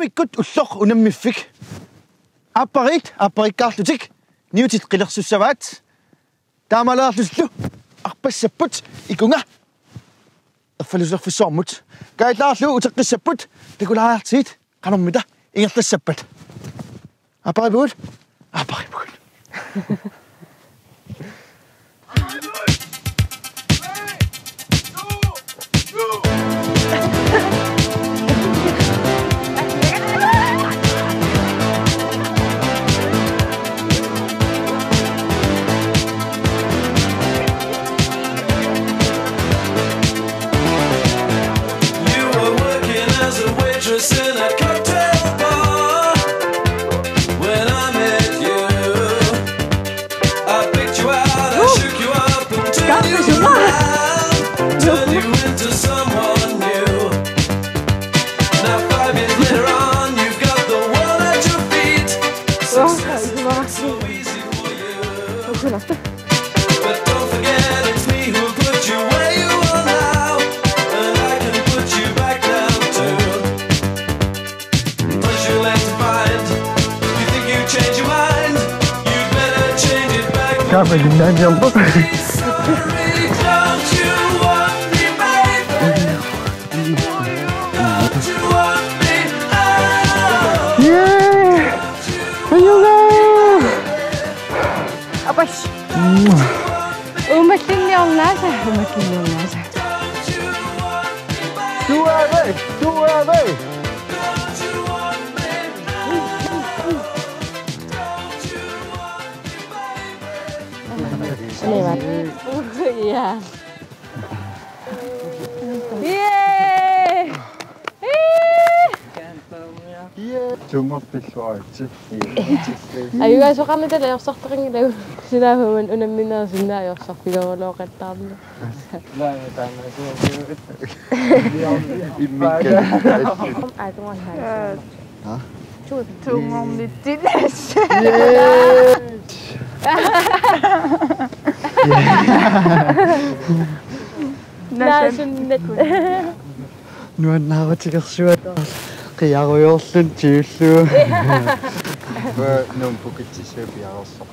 Tumikut ullor unammiffik. Apparikkaarlutik. Niutit qilersussavaat. Taamalaarlullu arpassapput ikunga. Erfaluserfissormut. Kaitlaarlu uteqqissapput takulaartiit qanormita ingertassappat. Apparibut. In a cocktail bar when I met you, I picked you out, I shook you up and turned you around, turned you into someone new. Now 5 years later on, you've got the world at your feet. Success is not so easy for you, but don't forget it's me who put you where you are now, and I can put you back down too. Change your mind, you better change it back. Don't you want me, baby? Don't you want me? Yeah! Ayuda! Abash! Umaklin yung nasa. Suave! Lewat. Iya. Yeay! Ayuga suka na dala yung sakto kang ilaw. Sinahuman unang minasin na yung sakto yung lokat tablo. Ai tung on hai. Hả? Tung on đi tít. 나순넷 누안 나가지겠수다. 그야고요슨 지수. 그 눈 보겠지 셀비 알았어.